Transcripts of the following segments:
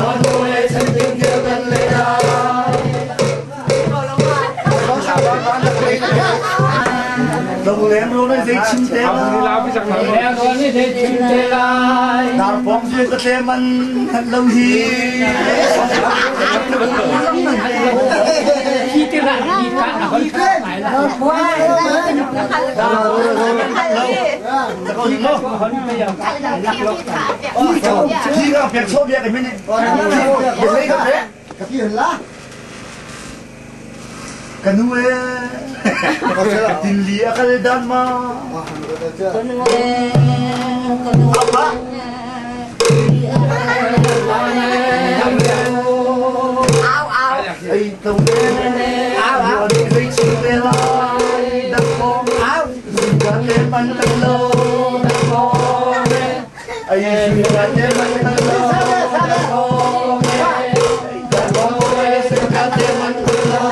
nó nuôi chân tình kia gần lên đồng lem luôn đấy chim tê lem luôn đấy chim tê lại nào phong duyên cái tê man lâu hi khi cái này khi cả nó phải là quá khi cái việc số việc cái mình lấy cái đấy cái gì là cái nuôi tin lia cái đàn mà cái nuôi apa ao ao ai tàu ao ao đi chim về lại đập bom ao cả đêm ăn tận lâu đập bom ai chim cả đêm ăn tận lâu đập bom đập bom cả đêm ăn tận lâu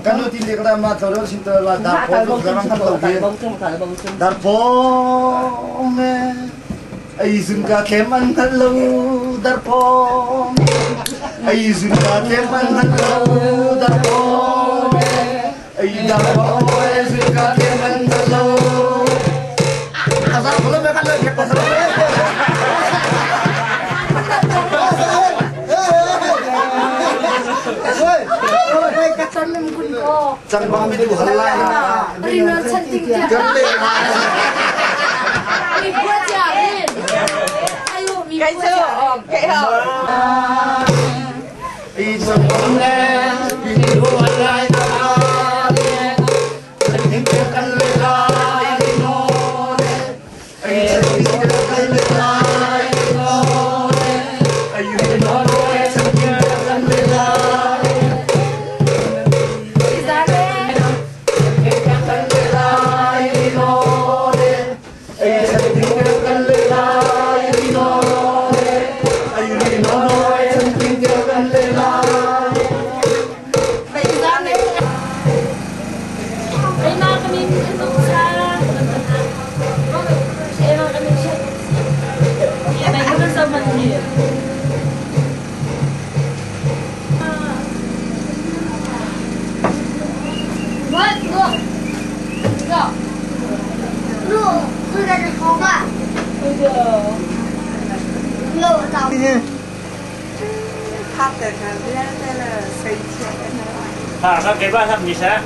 kan lu tindi kada ma tolo sinto la da po garan kan tau ge dar po me ai zun ka keman hello dar po ai zun ka keman hello dar po ai dar po ai zun ka keman hello asal belum kan le ke pasal chẳng bao nhiêu đủ halla là đi nó chân tình chân tình mình quên chả lên ayo mình cái chưa cái hở đi sông bóng đen đi đua lại ta chân tình kia căn lên lại đi nó ai chân tình kia căn lên lại đi nó ai đi nó chân tình kia căn lên lại các cái ba thằng gì sẽ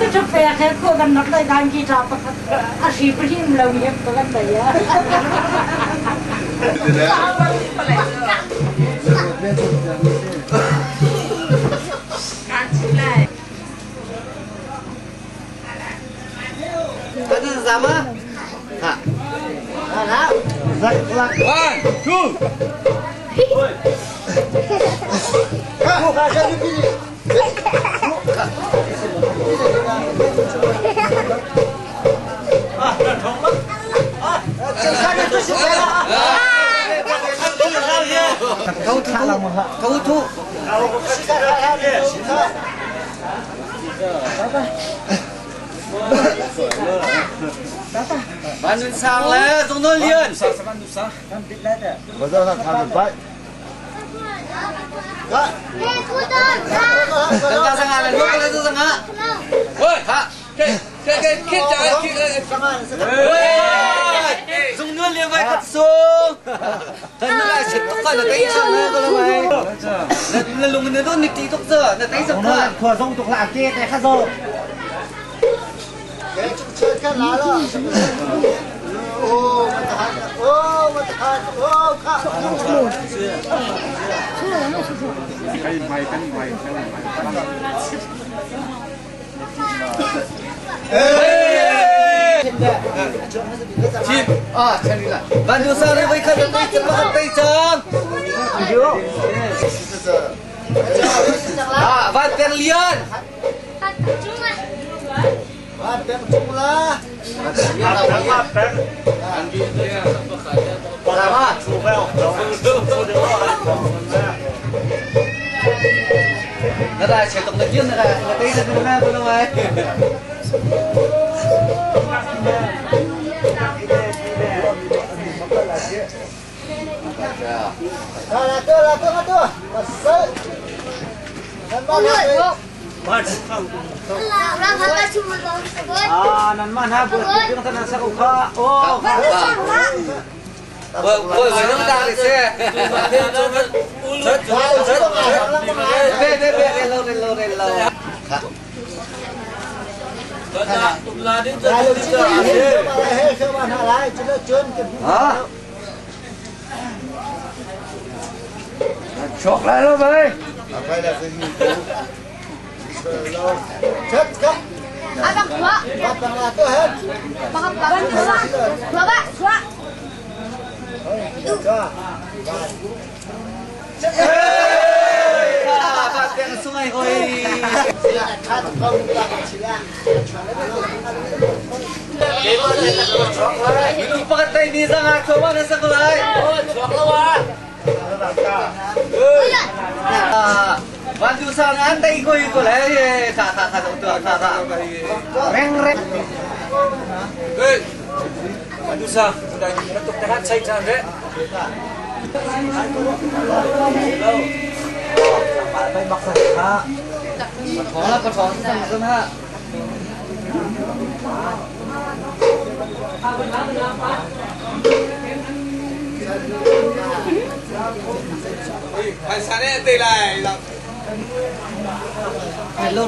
Supaya aku kan nak dah kita apa asyik pergi melalui apa kan dia. Tadi sama? Ha. Ada. Zak. 1, 2. Buka jadi pilih. Kau thu, kau thu. Kau Bạn nên sang lẽ dùng nó liền. Bây giờ là thằng vậy. Đừng ra sang này lúc lên sang á. Ôi, hả? Cái chạy dùng nước liền vậy cắt xuống. Thế nó lại xịt khỏi là tay chân nữa cơ mày. Là lùng nó nịch tí tốc giờ, là tay sập cả. Khỏa rong tục lạc kia này khác rồi. Cái chơi cái lá đó. Ô, mà thằng, khá. Chim. À, chân đi lại. Bạn đưa sao đây với khăn tay chân vào tay chân. À, bạn tiền liền. Bạn tiền chung là. Nó ra sẽ tổng được chuyên là tay chân đúng không đâu mày. Nan mana buat kita tanah sakuka. Oh, Ôi, nó đang đi xe. Về lâu. chọc lại luôn vậy. Phải là cái gì? Chết cấp. À bằng khóa. Bằng là tôi hết. Bằng khóa. Khóa bạn, khóa. Bạn tiền xuống này thôi. Mình pakai tay đi ra ngạc coba nasa kulay. Bantu sana antay ko ito lah. Kaka Reng. Hey. Bantu sa. Sudah untuk tahan saya jangan deh. Phải mặc sạch ha. Con phó xem ha. Phải sáng nay tê lại là hello.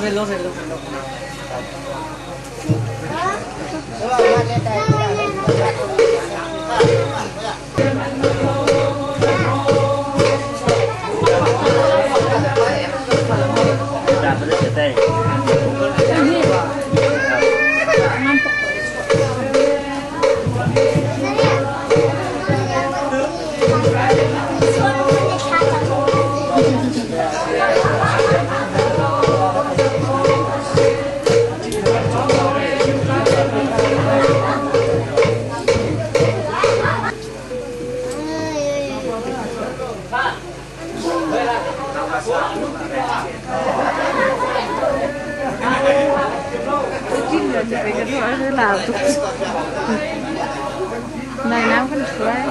Này nào vẫn khỏe.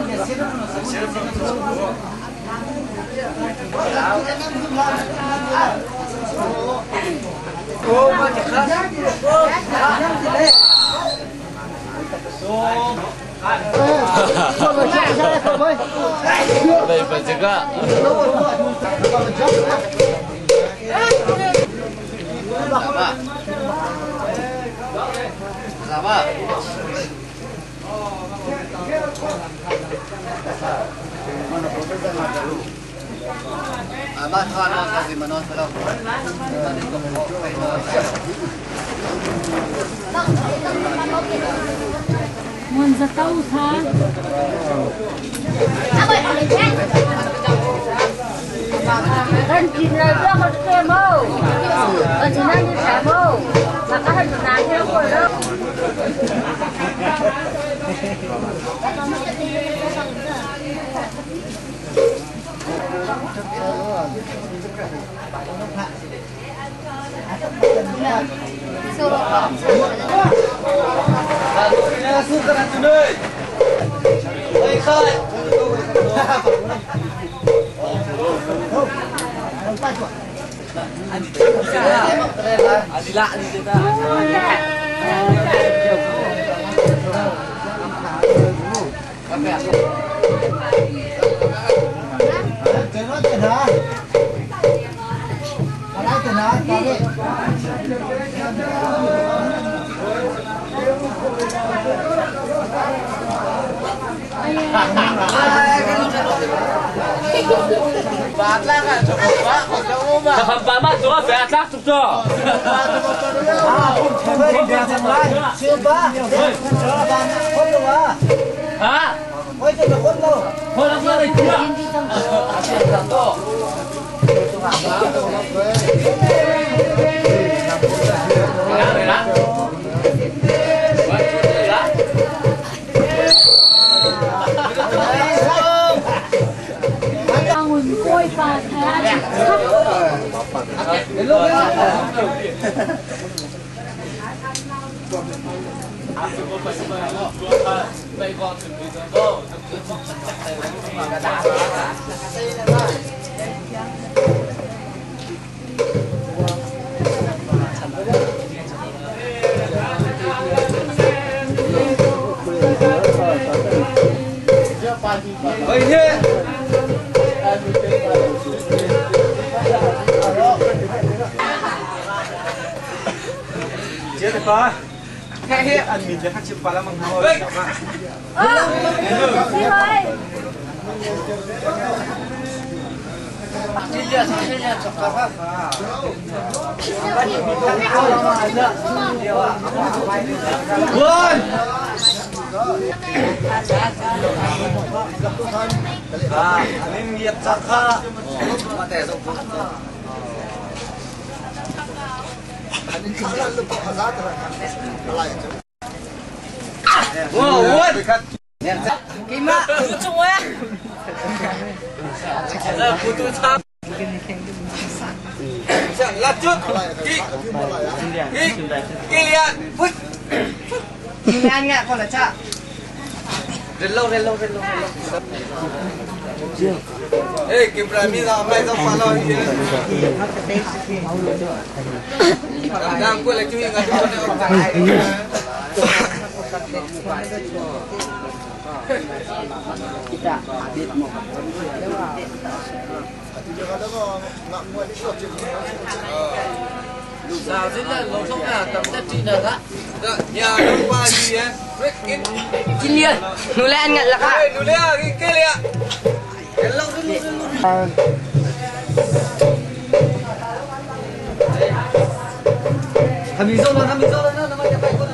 Đây phải juga. Sama. Abah kan kasih manos kalau. Muốn ra tàu tha. Kan cina dia kan kemo. Kan cina ni kemo. Maka kan nanti aku lo. suka na tuloy. Ay, kay. Adila, adila. Kapampamat to ka, beatlak to to. Ha? Wala ko rin siya. Angin koi pa kaya Chết rồi con. Cái hiện ăn mình để khắc chim pala mang thôi. đi thôi. Buồn. Anh nghiệp chắc ha. Mà để xong. Wow, what? Kima, lucu ya. Butuh cap. Lanjut. Ki lihat. Wih. Ini enggak kalau cak. Relo. Eh, Kibrami ramai tu follow dia. Kadang aku lagi ingat kita habis mau. Sao thế là lỗ thông à tập tất trị là đó. Nhà nó qua gì á? Kinh liền. Nụ lẹ ngặt là cả. Nụ lẹ cái lẹ. Cái lâu cái lâu. Hami zo nó nó mà phải con.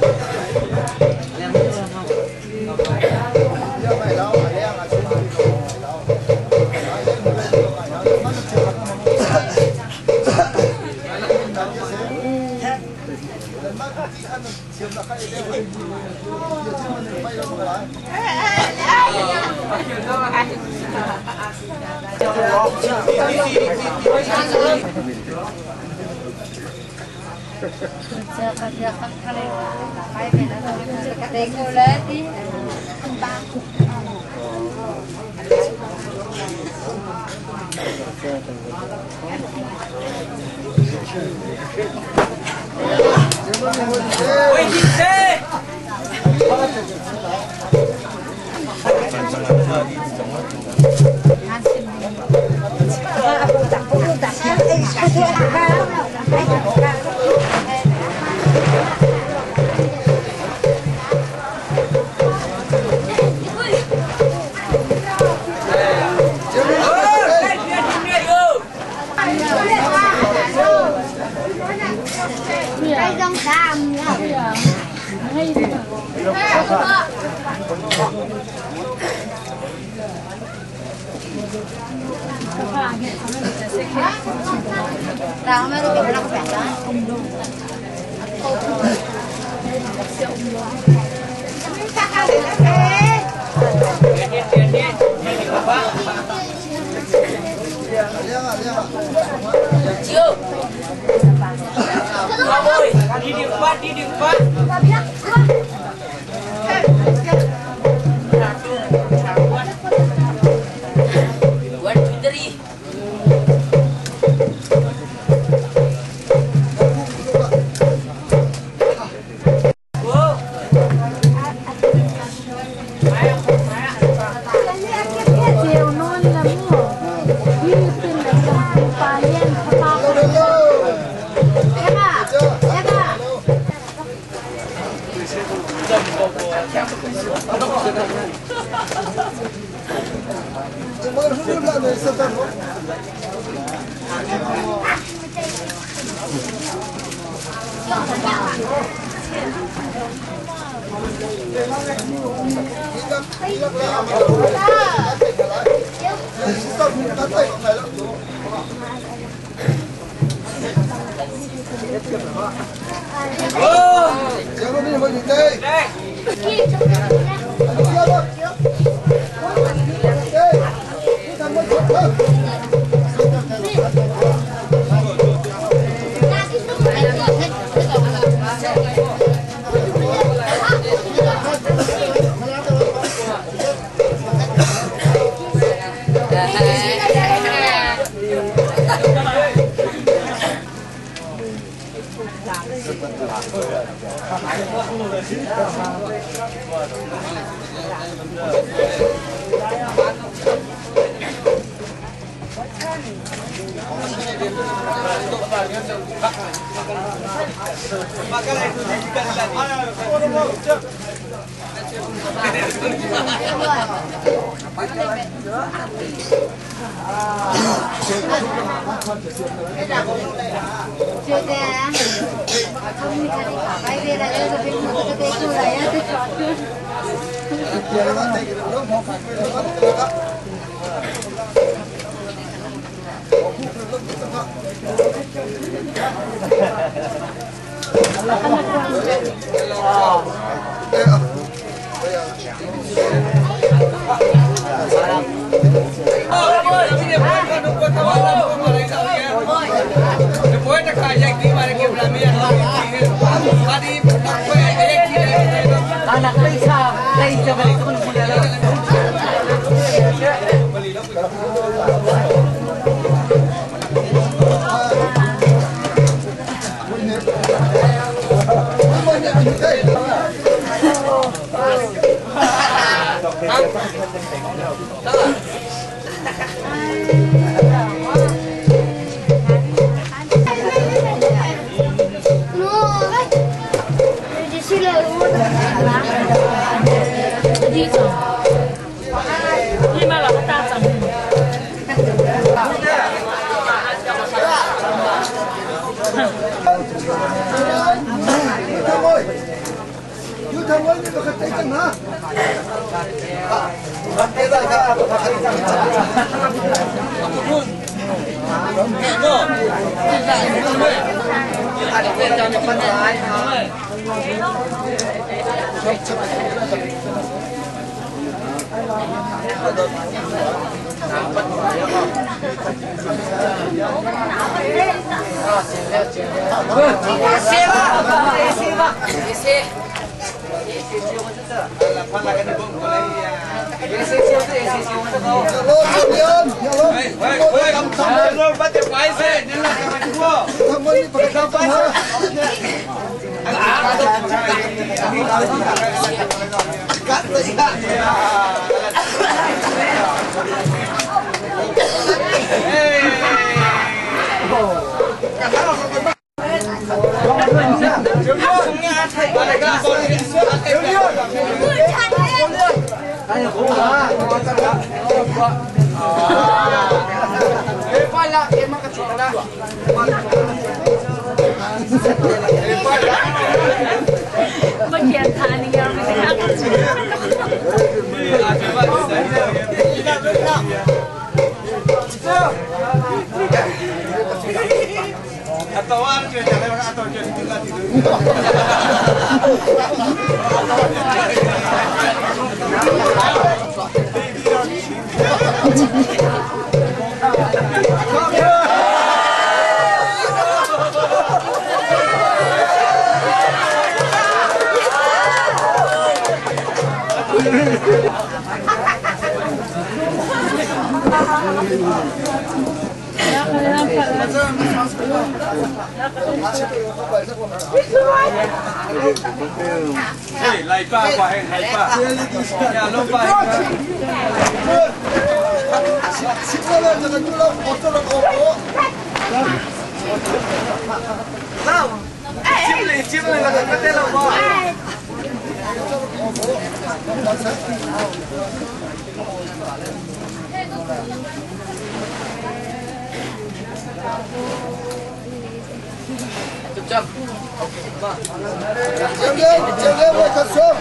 Oi, Gise! Đây trong xàm nha. Tao mới được nó khỏe đó. Chưa. Ôi, đi đường phát. Chậm. Chiều lên rồi thật sớm.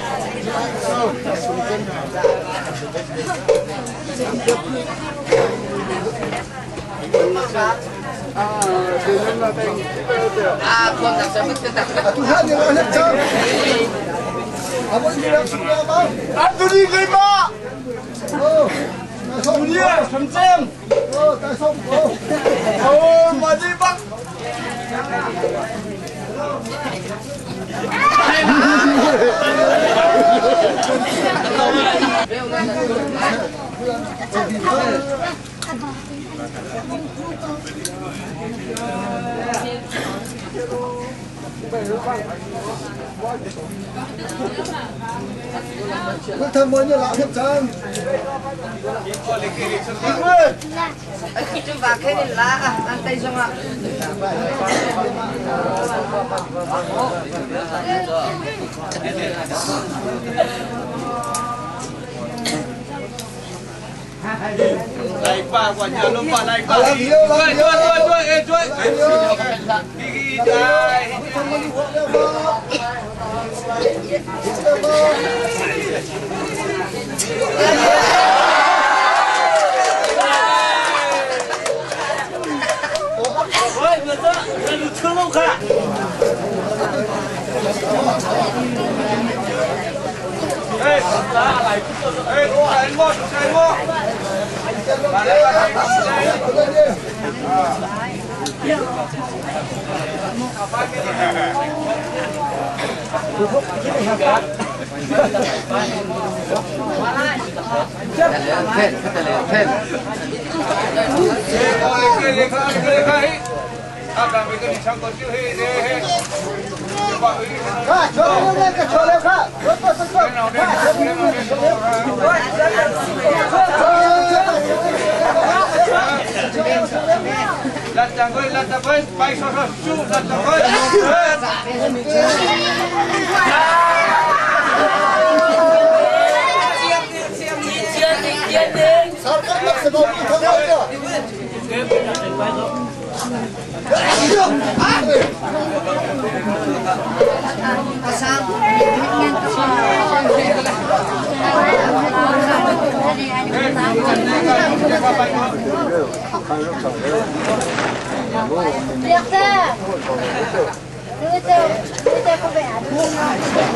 Con đặt xe mất đặt. Tôi hát những anh hết trơn. Muốn đi đâu xuống đâu không? Tôi đi gây ma. Không đi, không xem. Tại sao không? Mà đi bắt. Cứ thầm mới như lão hiệp trang. Khi chúng ta cái này là ăn tay xong ạ. Này ba quả nhà luôn bà này ba. Làm nhiều, làm nhiều. Chuối. Đi đây. Ôi, vừa đó, là lụt thương không cả. Ê, cô anh một. Bà đây. Lật chàng với, bay so chung, lật chàng với. Sao các bác sẽ không không đâu Được chưa? Đưa cho có vẻ đưa cho có vẻ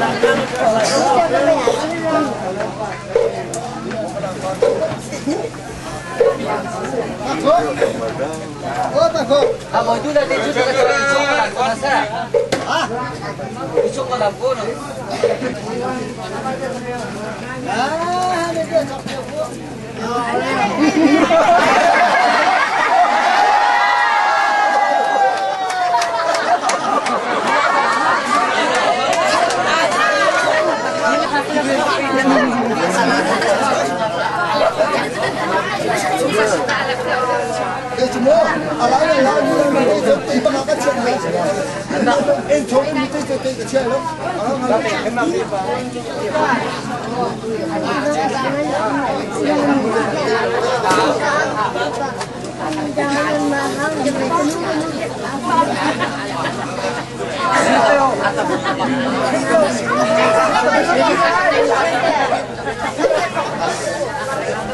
À mọi thứ là đi chút cái chỗ làm con sao? À? Đi chỗ làm con rồi. Đây semua, alai này là như tí bằng cái chuyện này. Em chống em tí cái chuyện lắm. Em làm gì vậy?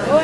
Ôi,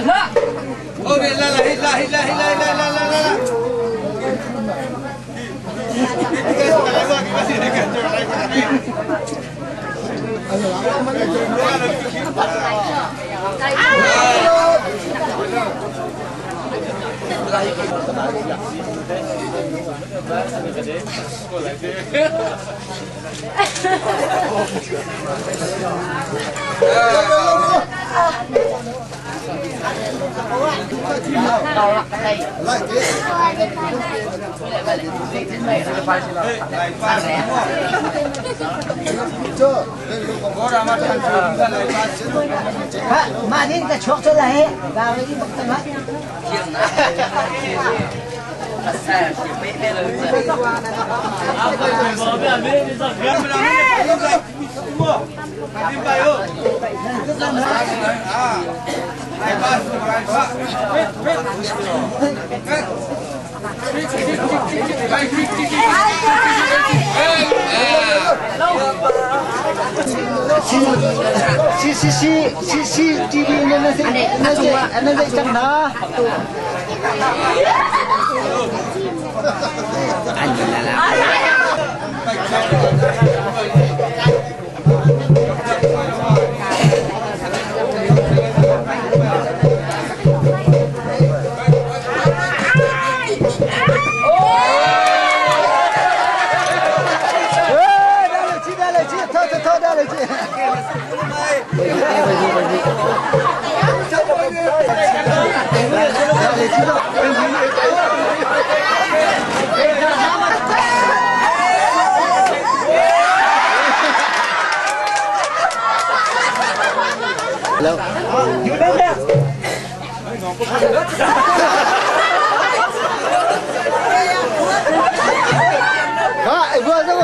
la. mà đến cái chuột cho này vào cái bậc tầng hết si TV nó dậy chẳng đó anh thôi đây là chị Hello.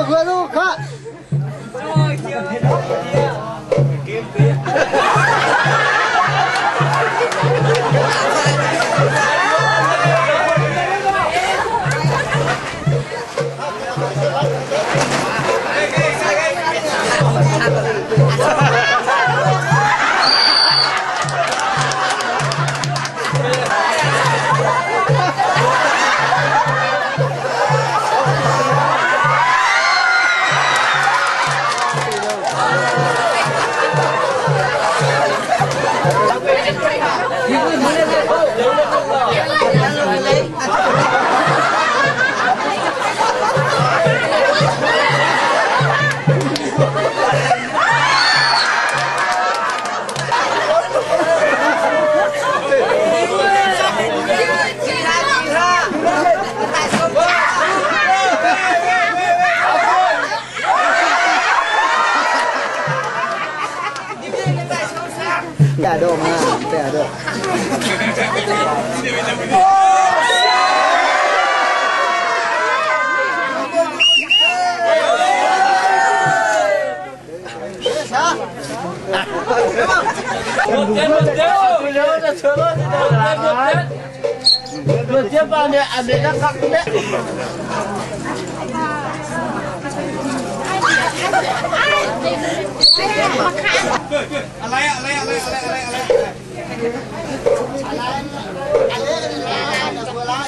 Vừa đâu, có. Bẻ đồ mà, bẻ đồ. Một tiếp vào này, anh ấy đã khắc đấy.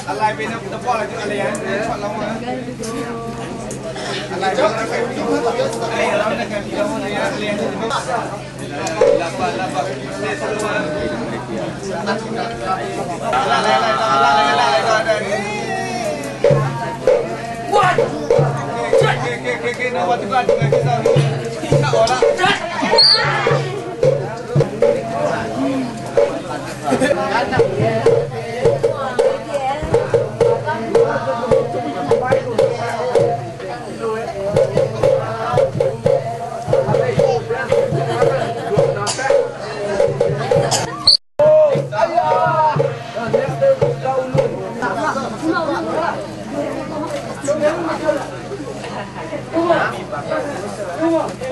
Alay bên nó bỏ lại cái alay này, chọn lâu mà. Alay bên nó cái cái gì đâu này, alay thì nó lapa, saya semua. What? Ke nama tu kan dengan kita ni. Tak orang.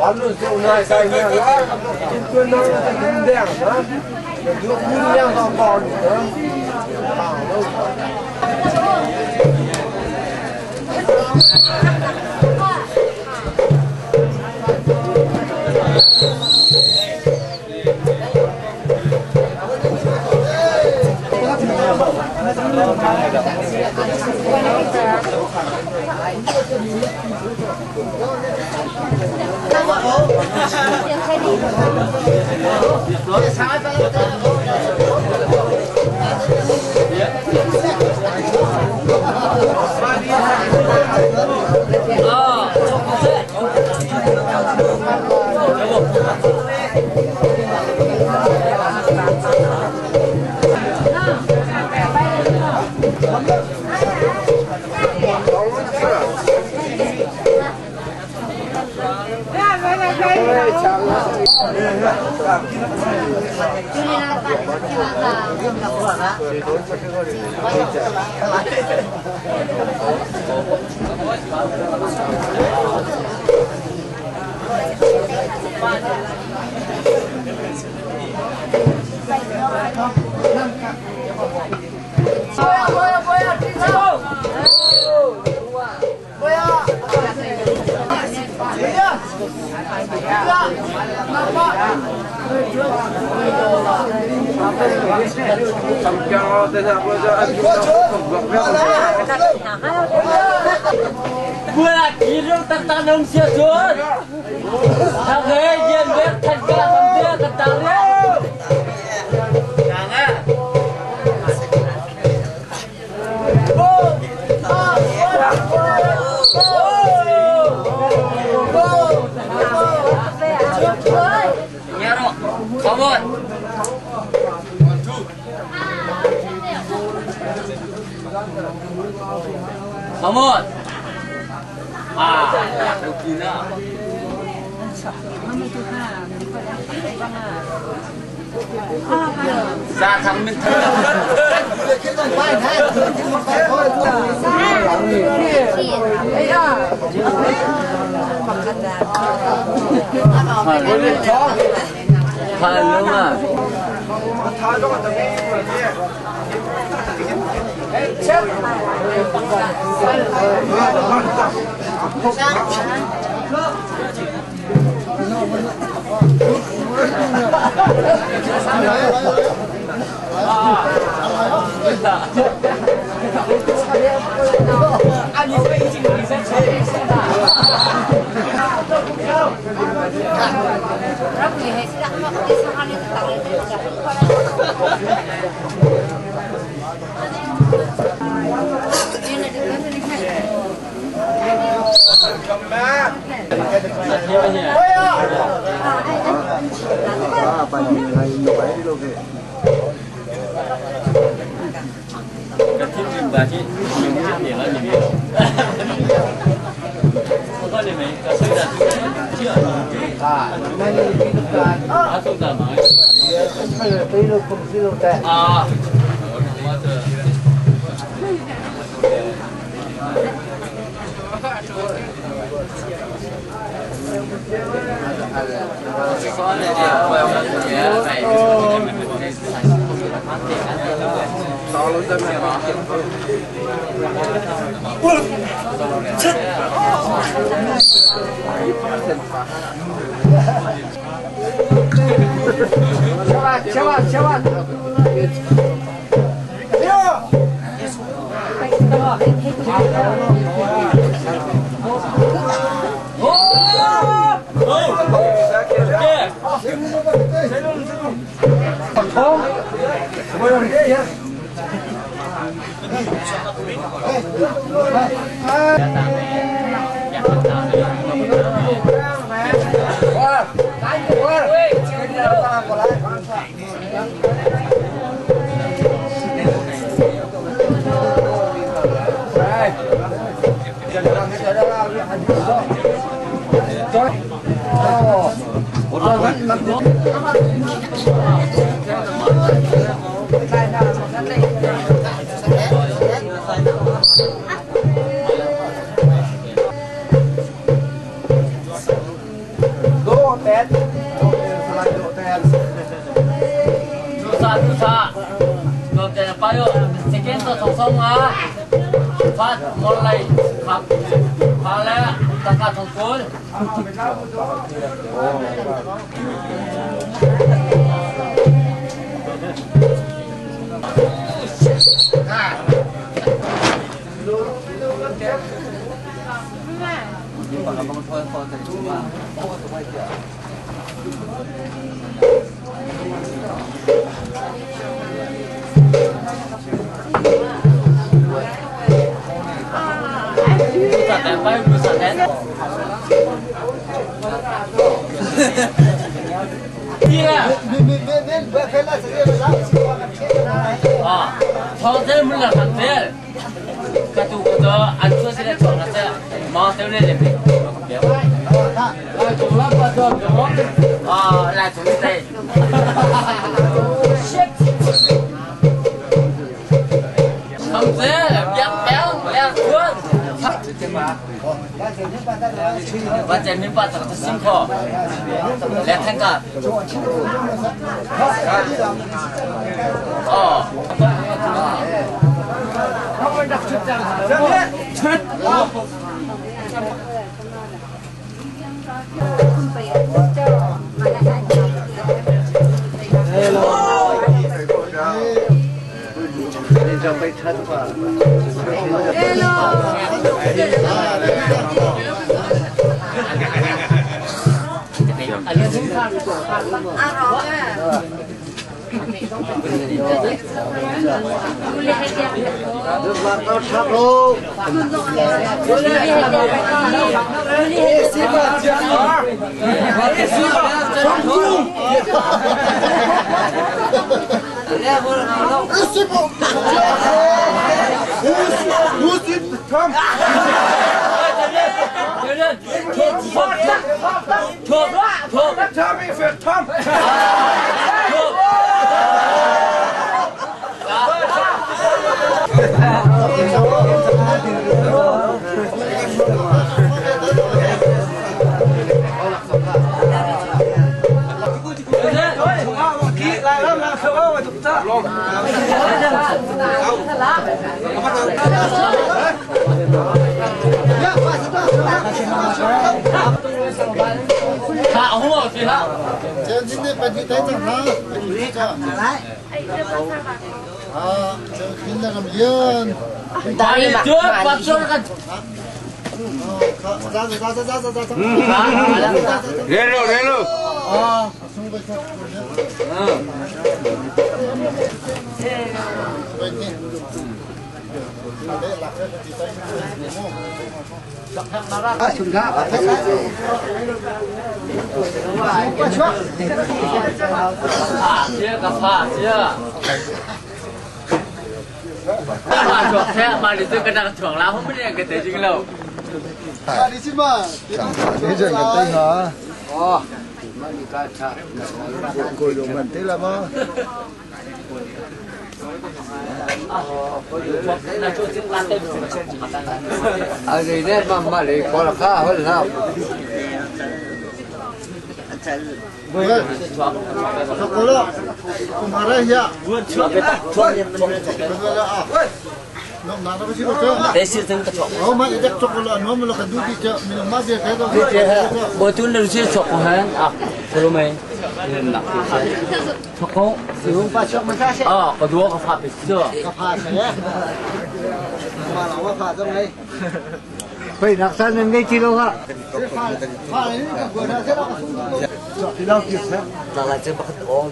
Lalu seunai saya lah, itu nama gendang, duduk gendang kau ni, Bola kirung tertanam siasun. Sagai jen ber tangkap dia ketarnya. Jangan. Nyaro, kabut. Kamut. Rukina. Ra thằng mình thơ. Phải đúng à? Susah. Dokter payo, sekian tu song ah. Fat mulai kap, pala takat tungkul. Hotel mula hotel. Katu kata ancu sila cakap saya mau tahu ni lebih. Cuma pada cuma lah cuma saya. Hamzah yang bel yang kuat. Baca ni baca tersingkap. Lihat tengah. Oh. Saya mari tu kena cuang lah, không biết cái gì đâu. Đi xin mà. Đi rồi cái tay hả? Coi đồ mình thế là mà. Gì đấy mà để có là khá hơn sao? Chocolate. Kumara ya. Desi tu kacau. Oh, mak ijak chocolate. No, mula kadu di cak minum mas dia kaya tu. Betul ni rusik chocolate. Belum eh. Chocolate. Siung pasok macam saya. Kedua kapal besar. Kapal saya. Malah kapal tu ni. Phải đặc sản lên cái kilo ha. Phải này cái bữa nào sẽ đâu. Thì đâu kịp thế. Là chưa bắt ổn.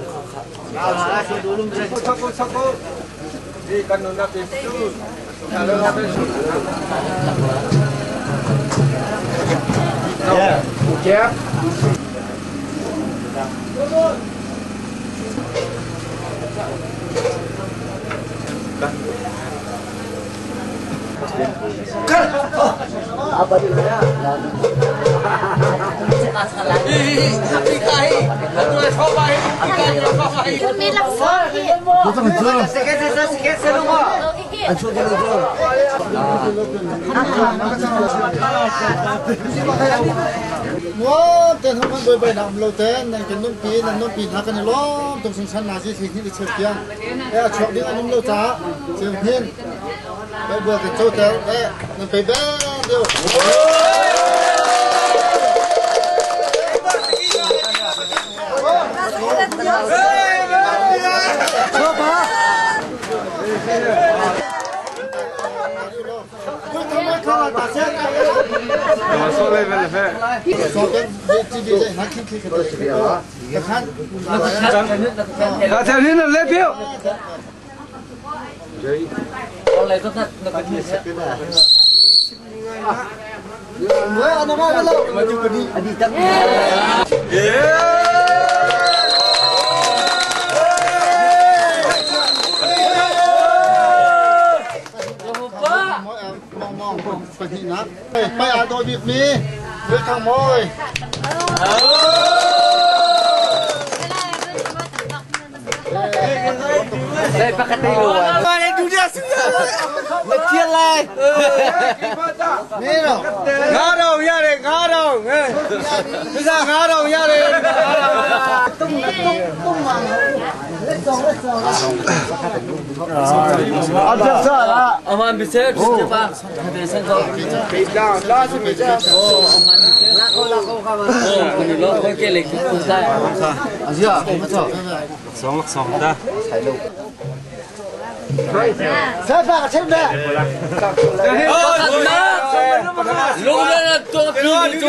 Là sẽ đủ luôn rồi. Sako. Đi cần nó nạp tiền chứ. Nhà nó nạp tiền. Yeah. Chép. Apa dia? May laksa. Sikit semua. Ansur dulu dulu. Wah, ten hong kong bay nam lo ten, nang ken nong pi tha kan lo, tong sing san na ji thi ni chhe piang. Ya chok ding anong lo cha, chim hin. Bay bua ke chou tel, nang pe ba dio. Chop ha. số lên về phê là theo nên là lấy phiếu con này có thật nó có thiệt sẽ mới ăn nó bao lâu mà chưa có đi tắmไปที่นักไปอาโดยบีบนี้ด้วยข้างมอยđây bác cái rồi mà này chú ra xưa được chia lạiนี่เนาะ ngã đầu ra đây ngã đầu bây giờ ngã đầu ra đây tung mà ăn chưa sợ là ông ăn bị chết chưa ba để xem coi bị đau đau chứ bị chết nó con kia lịch không sai à gì à không sợ sống ta sẽ phải xem đây lúc đó là tôi cứ đi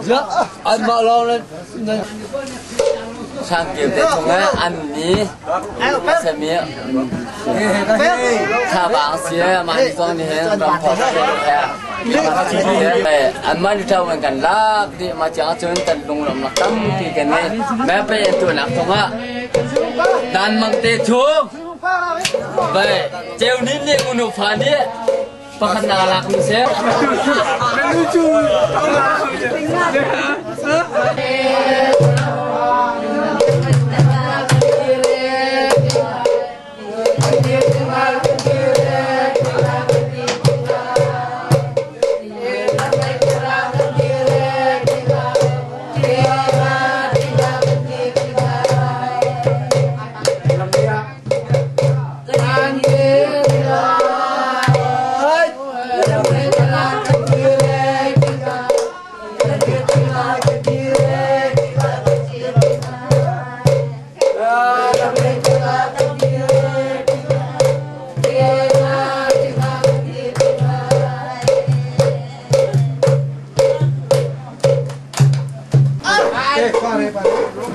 đó anh bảo lo lên sang kiếm để chúng ta ăn mì xem mì thà bảng xía mà đi xong thì hết còn phở thế anh mà đi theo mình cần lá thì mà chẳng chơi tận lùng lồng lạc tâm thì cái này mẹ phải tuổi lạc không á đàn mang tê chuông vậy treo nín đi con nụ phản đi bác khăn nào lạc mình sẽ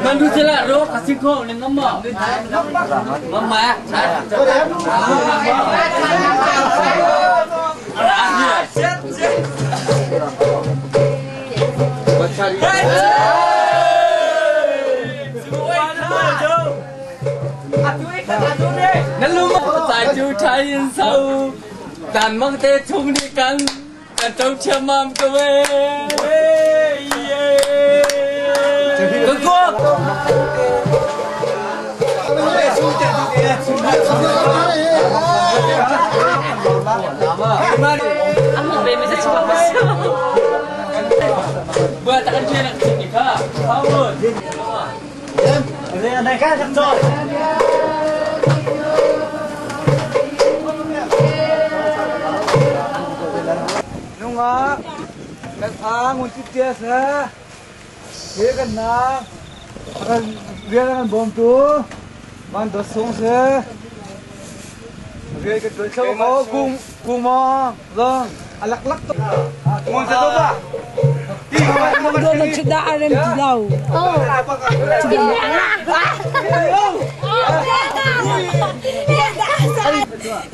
mình đưa là rốt kasih kok nih ngomong mama nên luôn tại chú trai sao đàn mang tê chung đi cắn trong châm mâm cơ về Go! Ang baby sa chibabas. Buat akan dia nak sini kah? Power. Ada kan satu. Nunga nag-angon tiya sa Dia kan nak akan dia akan bom tu, man dosong se. Dia kan dosong mau gung mau, dong alak tu. Mau satu ba? Doon nagsidaan ng dilaw. Oh.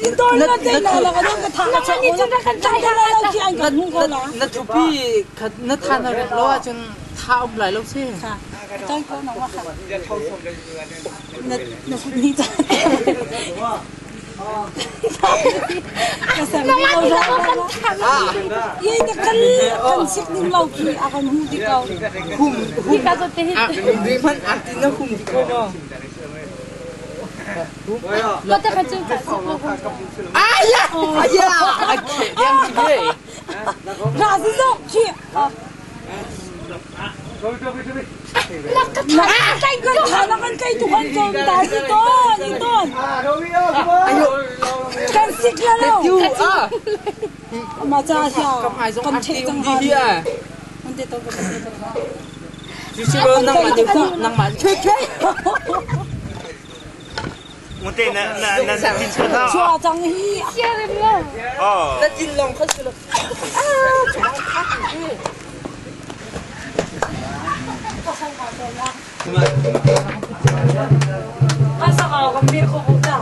Ito na din na lang ang katanga sa ulo. Tanda na lang siya ang ganun ko na. Natupi natana rin lo chun thao lại lâu xe. Tay ko na maka. Napunita. Kasi naman ko na. Yay na kansik din law ki akan hudi ka. Hindi ka to tehit. Hindi man atin na kung di ko no. Kota ka chun ka. Aya! Aya! Yang sige. Rasa so ki. Nakatay ko halakan kay tuhan ko dati ton iton. Ayo. Kansik na law. Macha siya. Kan che jang ha. Ante to ko. Sisibo nang mani ko nang man. Che che. Munti na tin ka. Chua chang hi. Sia le mo. Oh. Na tin long ka sila. Masa ka kambir ko puta.